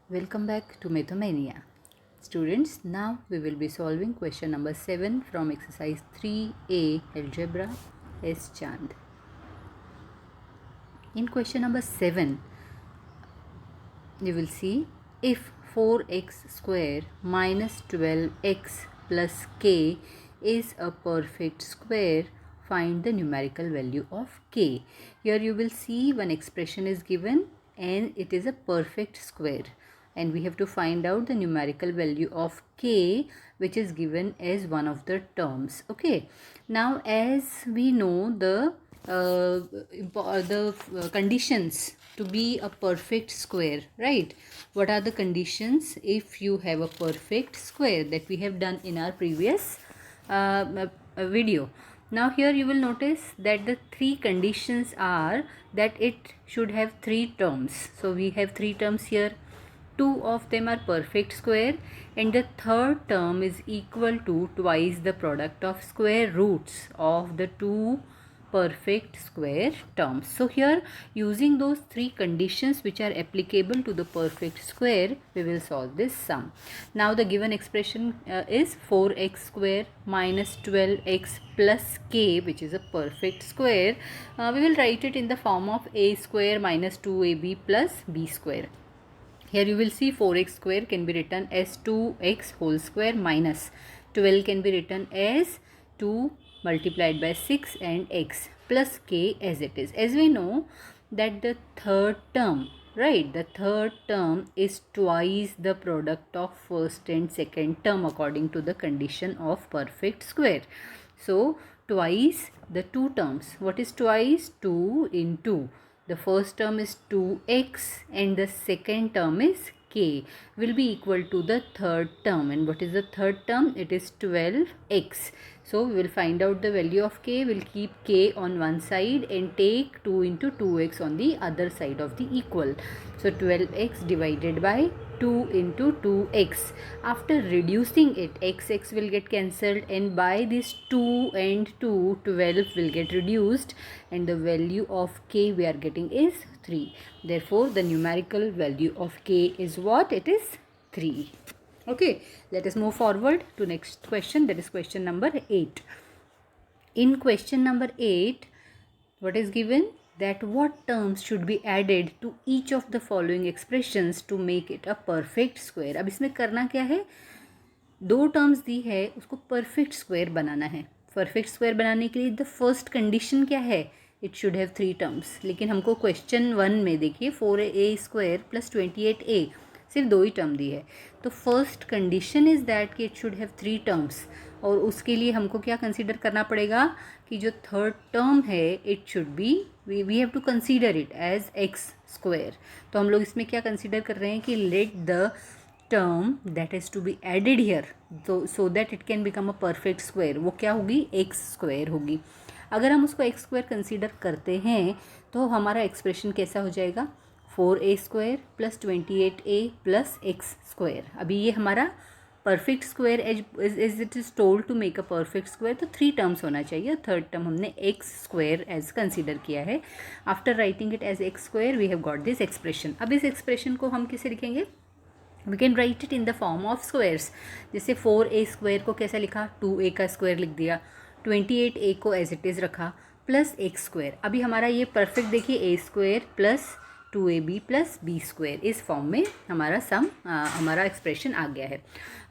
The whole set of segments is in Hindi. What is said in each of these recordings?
Welcome back to Mathomania. Students, now we will be solving question number 7 from exercise 3A algebra S Chand. In question number 7, you will see if 4x square minus 12x plus k is a perfect square, find the numerical value of k. Here you will see one expression is given and it is a perfect square, and we have to find out the numerical value of k, which is given as one of the terms. Okay, now as we know the conditions to be a perfect square, right? What are the conditions if you have a perfect square that we have done in our previous video? Now here you will notice that the three conditions are that it should have three terms. So we have three terms here. Two of them are perfect square and the third term is equal to twice the product of square roots of the two perfect square terms. So here, using those three conditions which are applicable to the perfect square, we will solve this sum. Now the given expression is 4x square minus 12x plus k, which is a perfect square. We will write it in the form of a square minus 2ab plus b square. Here you will see 4x square can be written as 2x whole square minus 12 can be written as 2 multiplied by 6 and x plus k as it is. As we know that the third term, right, the third term is twice the product of first and second term according to the condition of perfect square. So twice the two terms. What is twice? 2 into the first term is 2x and the second term is k will be equal to the third term. And what is the third term? It is 12x. So we will find out the value of k. We'll keep k on one side and take 2 into 2x on the other side of the equal. So 12x divided by 2 into 2x. After reducing it, x will get cancelled, and by this 2 and 2, 12 will get reduced, and the value of k we are getting is 3. Therefore, the numerical value of k is what? It is 3. Okay, let us move forward to next question, that is question number 8. In question number 8, what is given? That what terms should be added to each of the following expressions to make it a perfect square. अब इसमें करना क्या है? दो टर्म्स दी है, उसको परफेक्ट स्क्वायर बनाना है. परफेक्ट स्क्वायर बनाने के लिए द फर्स्ट कंडीशन क्या है? It should have three terms. लेकिन हमको क्वेश्चन 1 में देखिए 4a स्क्वायर प्लस 28a सिर्फ दो ही टर्म दी है. तो फर्स्ट कंडीशन इज़ दैट कि it should have three terms, और उसके लिए हमको क्या कंसीडर करना पड़ेगा कि जो थर्ड टर्म है it should be, we have to consider it as x square. तो हम लोग इसमें क्या कंसीडर कर रहे हैं कि let the term that is to be added here so that it can become a perfect square, वो क्या होगी? x square होगी. अगर हम उसको x square कंसीडर करते हैं तो हमारा एक्सप्रेशन कैसा हो जाएगा? 4a square plus 28a plus x square. अभी ये हमारा perfect square as it is told to make a perfect square, तो थ्री टर्म्स होना चाहिए. थर्ड टर्म हमने एक्स स्क्वायर एज कंसीडर किया है. After writing it as x square we have got this expression. अब इस एक्सप्रेशन को हम कैसे लिखेंगे? We can write it in the form of squares. जैसे 4a स्क्वायर को कैसा लिखा? 2a का स्क्वायर लिख दिया. 28a को एज इट इज़ रखा प्लस एक्स स्क्वायर. अभी हमारा ये परफेक्ट देखिए, a square plus 2ab plus b square, इस फॉर्म में हमारा सम हमारा एक्सप्रेशन आ गया है.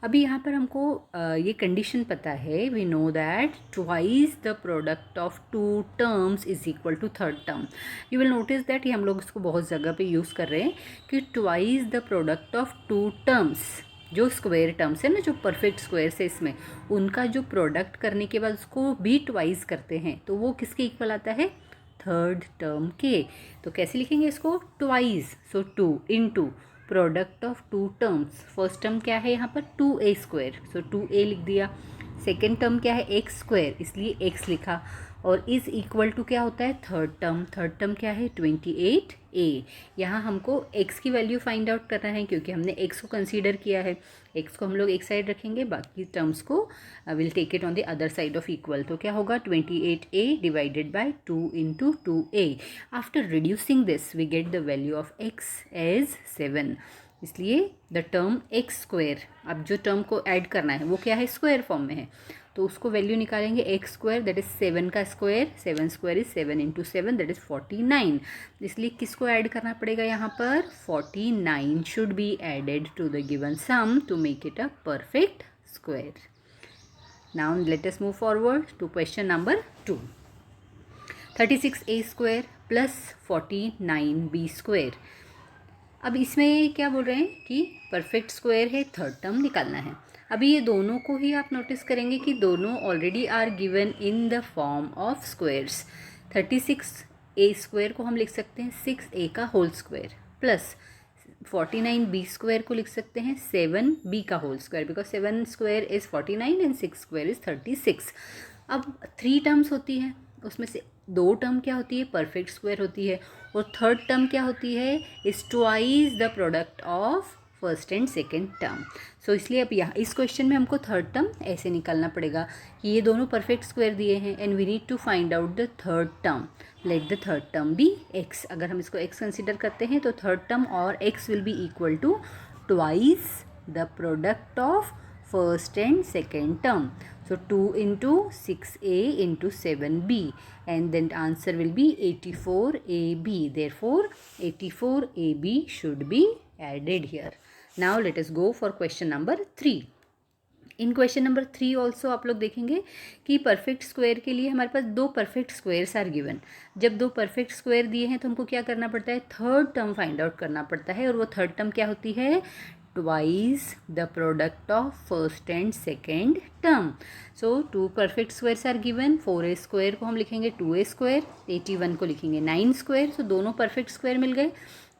अभी यहाँ पर हमको ये कंडीशन पता है. We know that twice the product of two terms is equal to third term. You will notice that ये हम लोग इसको बहुत जगह पे यूज़ कर रहे हैं कि twice the product of two terms, जो स्क्वायर टर्म्स है ना, जो परफेक्ट स्क्वायर्स है इसमें, उनका जो प्रोडक्ट करने के बाद उसको भी ट्वाइस करते हैं तो वो किसके इक्वल आता है? थर्ड टर्म के. तो कैसे लिखेंगे इसको? Twice. So 2 into product of two terms. First term क्या है यहाँ पर? 2a स्क्वायर, सो 2a लिख दिया. सेकेंड टर्म क्या है? एक्स स्क्वायर, इसलिए x लिखा. और इज इक्वल टू क्या होता है? Third term. थर्ड टर्म क्या है? 28a. यहाँ हमको x की वैल्यू फाइंड आउट करना है क्योंकि हमने x को कंसीडर किया है. x को हम लोग एक साइड रखेंगे, बाकी टर्म्स को will take it on the other side of equal. तो क्या होगा? 28a divided by 2 into 2a. After reducing this we get the value of x as 7. इसलिए द टर्म एक्स स्क्वायर, अब जो टर्म को ऐड करना है वो क्या है, स्क्वायर फॉर्म में है, तो उसको वैल्यू निकालेंगे एक्स स्क्वायर, दैट इज 7 का square, 7 square is 7 into 7, that is 49। इसलिए किसको ऐड करना पड़ेगा यहाँ पर, 49 should be added to the given sum to make it a perfect square. Now let us move forward to question number 2। 36a square plus 49b square. अब इसमें क्या बोल रहे हैं कि परफेक्ट स्क्वायर है, थर्ड टर्म निकालना है। अभी ये दोनों को ही आप नोटिस करेंगे कि दोनों already are given in the form of squares. 36a square को हम लिख सकते हैं 6a का whole square, plus 49b square को लिख सकते हैं 7b का whole square, because 7 square is 49 and 6 square is 36। अब 3 टर्म्स होती हैं, उसमें से 2 टर्म क्या होती है, परफेक्ट स्क्वायर होती है, और थर्ड टर्म क्या होती है, is twice the product of first and second term. So इसलिए अब यहाँ इस क्वेश्चन में हमको थर्ड टर्म ऐसे निकालना पड़ेगा कि ये दोनों परफेक्ट स्क्वायर दिए हैं and we need to find out the third term. Let the third term be x. अगर हम इसको एक्स कंसिडर करते हैं तो थर्ड टर्म और x will be equal to twice the product of first and second term. So 2 into 6a into 7b, and then the answer will be 84ab. Therefore 84ab should be added here. Now let us go for question number 3. In question number 3 also आप लोग देखेंगे कि परफेक्ट स्क्वायर के लिए हमारे पास 2 परफेक्ट स्क्वायर्स आर गिवन। जब 2 परफेक्ट स्क्वायर दिए हैं तो हमको क्या करना पड़ता है, थर्ड टर्म फाइंड आउट करना पड़ता है, और वो थर्ड टर्म क्या होती है, twice the product of first and second term. So 2 perfect squares are given, 4a square को हम लिखेंगे 2a square, 81 को लिखेंगे 9 square। so दोनों perfect square मिल गए।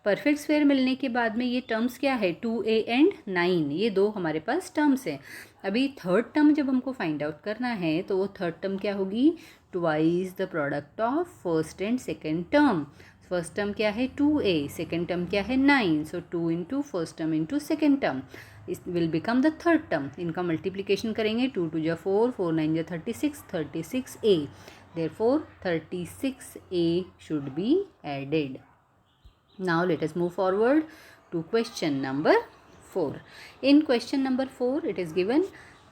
परफेक्ट स्क्वायर मिलने के बाद में ये टर्म्स क्या है, 2a एंड 9, ये 2 हमारे पास टर्म्स हैं। अभी थर्ड टर्म जब हमको फाइंड आउट करना है तो वो थर्ड टर्म क्या होगी, twice the product of first and second term. First term क्या है 2a, सेकेंड टर्म क्या है 9, so 2 into first term into second term is will become the third term. इनका मल्टीप्लीकेशन करेंगे, 2 2 जा 4, 4 9 जा 36, 36a। Therefore 36a should be added. Now let us move forward to question number 4. In question number 4 it is given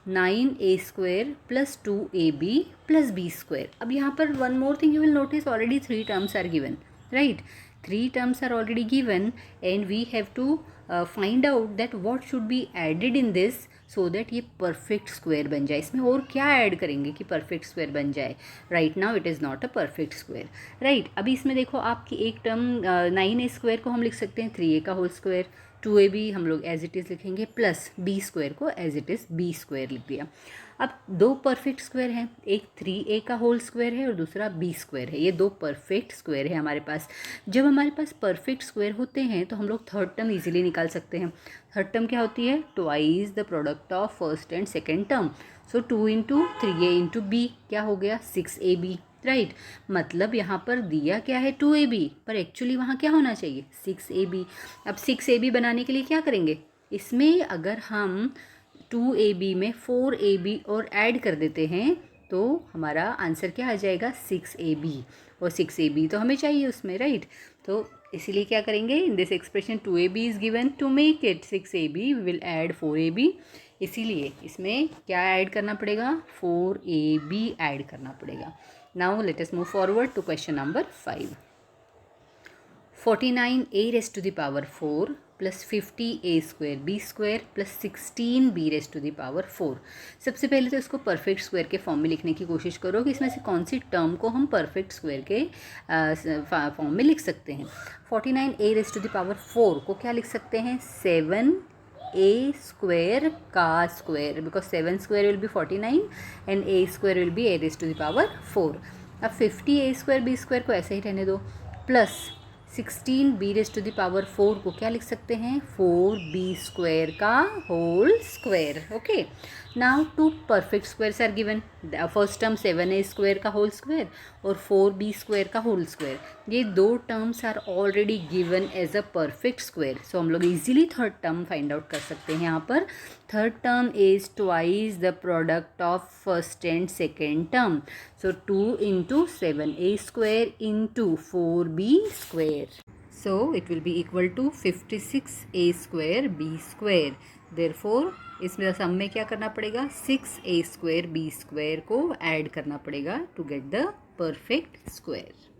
9a square plus 2ab plus b square. अब यहाँ पर one more thing you will notice, already 3 terms are given, right? 3 terms are already given and we have to find out that what should be added in this so that ये परफेक्ट स्क्वायर बन जाए। इसमें और क्या ऐड करेंगे कि परफेक्ट स्क्वायर बन जाए। Right now it is not a perfect square, right. अभी इसमें देखो आपकी एक टर्म 9a स्क्वायर को हम लिख सकते हैं 3a का होल स्क्वायर, 2ab हम लोग एज इट इज़ लिखेंगे, प्लस b स्क्वायर को as it is b square लिख दिया। अब 2 परफेक्ट स्क्वायर हैं, एक 3a का होल स्क्वायर है और दूसरा b स्क्वायर है। ये 2 परफेक्ट स्क्वायर है हमारे पास। जब हमारे पास परफेक्ट स्क्वायर होते हैं तो हम लोग थर्ड टर्म इजीली निकाल सकते हैं। थर्ड टर्म क्या होती है, twice the product of first and second term. So 2 into 3a into b क्या हो गया, 6ab, राइट। मतलब यहाँ पर दिया क्या है 2ab, पर एक्चुअली वहाँ क्या होना चाहिए 6ab। अब 6ab बनाने के लिए क्या करेंगे, इसमें अगर हम 2ab में 4ab और ऐड कर देते हैं तो हमारा आंसर क्या आ जाएगा 6ab, और 6ab तो हमें चाहिए उसमें, राइट। तो इसीलिए क्या करेंगे, in this expression 2ab is given, to make it 6ab we will add 4ab। इसीलिए इसमें क्या ऐड करना पड़ेगा, 4ab ऐड करना पड़ेगा। Now let us move forward to question number 5। 49a raised to the power 4 plus 50a square b square plus 16b raised to the power 4। सबसे पहले तो इसको परफेक्ट स्क्वायर के फॉर्म में लिखने की कोशिश करो कि इसमें से कौन सी टर्म को हम परफेक्ट स्क्वायर के फॉर्म में लिख सकते हैं। 49a rest to the power 4 को क्या लिख सकते हैं, 7a स्क्वायर का square, because 7 square will be 49 and a square will be a raised to the power 4। अब 50a स्क्वायर b स्क्वायर को ऐसे ही रहने दो, plus 16b raised to the power 4 को क्या लिख सकते हैं, 4b स्क्वायर का whole square. Okay, now 2 perfect squares are given. First term 7a square का होल स्क्वायर और 4b स्क्वायर का होल स्क्वायर, ये 2 terms are already given as a perfect square. So हम लोग easily third term find out कर सकते हैं। यहाँ पर third term is twice the product of first and second term. So 2 into 7a square into 4b square. So it will be equal to 56a square b square. Therefore इसमें सम में क्या करना पड़ेगा, 6a square b square को ऐड करना पड़ेगा to get the perfect square.